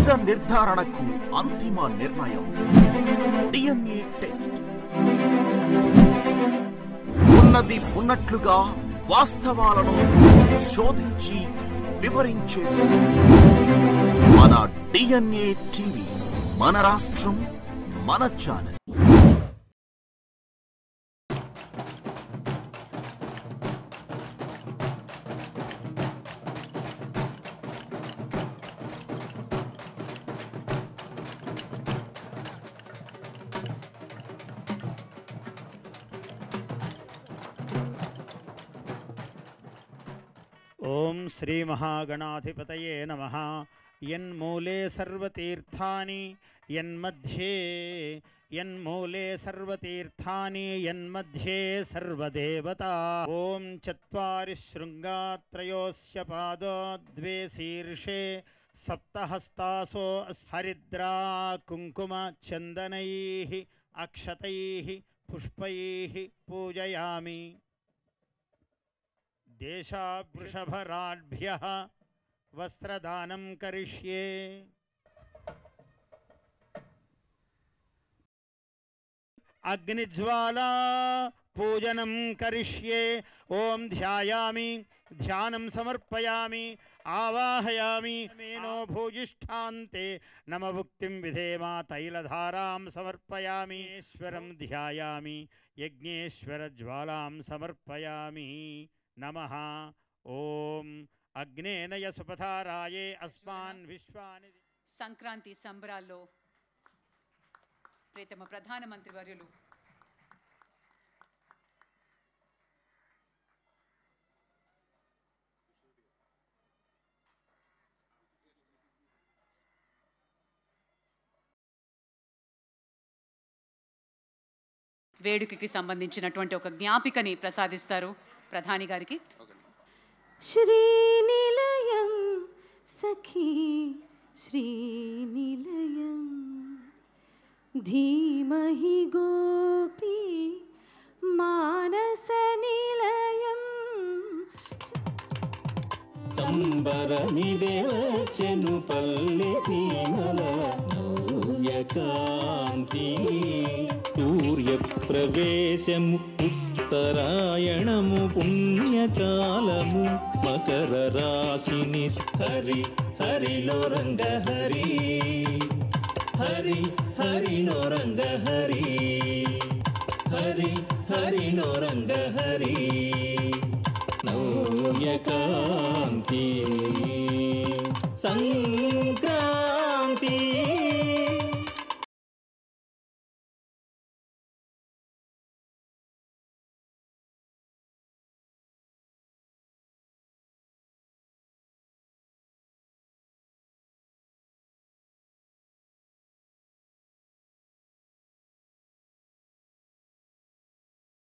నిజ నిర్ధారణకు అంతిమ నిర్ణయం DNA టెస్ట్. ఉన్నది ఉన్నట్లుగా వాస్తవాలను శోధించి వివరించే మన DNA టీవీ, మన రాష్ట్రం, మన ఛానల్. ఓం శ్రీ మహాగణాధిపతయే నమః. యన్మూలే సర్వతీర్థాని యన్మూలే సర్వతీర్థాని యన్మధ్యే సర్వదేవతా. ఓం చత్వారి శృంగాత్రయోస్య పాదో ద్వే శీర్షే సప్తహస్తాసో హరిద్రా కుంకుమ చందనైః అక్షతైః పుష్పైః పూజయామి. దేశావృషభరాఢ్భ్యః వస్త్రదానం కరిష్యే. అగ్నిజ్వాలా పూజనం కరిష్యే. ఓం ధ్యాయామి, ధ్యానం సమర్పయామి, ఆవాహయామి. మేనో భూయిష్ఠాంతే నమభుక్తిం విధేమ. తైలధారాం సమర్పయామి. ఈశ్వరం ధ్యాయామి, యజ్ఞేశ్వర జ్వాలాం సమర్పయామి. నమః. ఓం అగ్నేనయ సుపథారాయే అస్మాన్ విశ్వాని. సంక్రాంతి సంబరాల్లో ప్రియతమ ప్రధానమంత్రి వర్యులు వేడుకకి సంబంధించినటువంటి ఒక జ్ఞాపికని ప్రసాదిస్తారు ప్రధాని గారికి. శ్రీనిలయం సఖీ శ్రీనిలయం ధీమహి గోపీ మానస నిలయం. సంబరమిదేవచెను పల్లె సీమల నవ్యకాంతి. సూర్యప్రవేశము ఉత్తరాయణము పుణ్యకాలము మకర రాశిని. హరి హరిలో రంగ హరి, హరి హరిలో రంగ హరి, హరి హరిలో రంగ హరి. నవ్యకాంతి సంక్రాంతి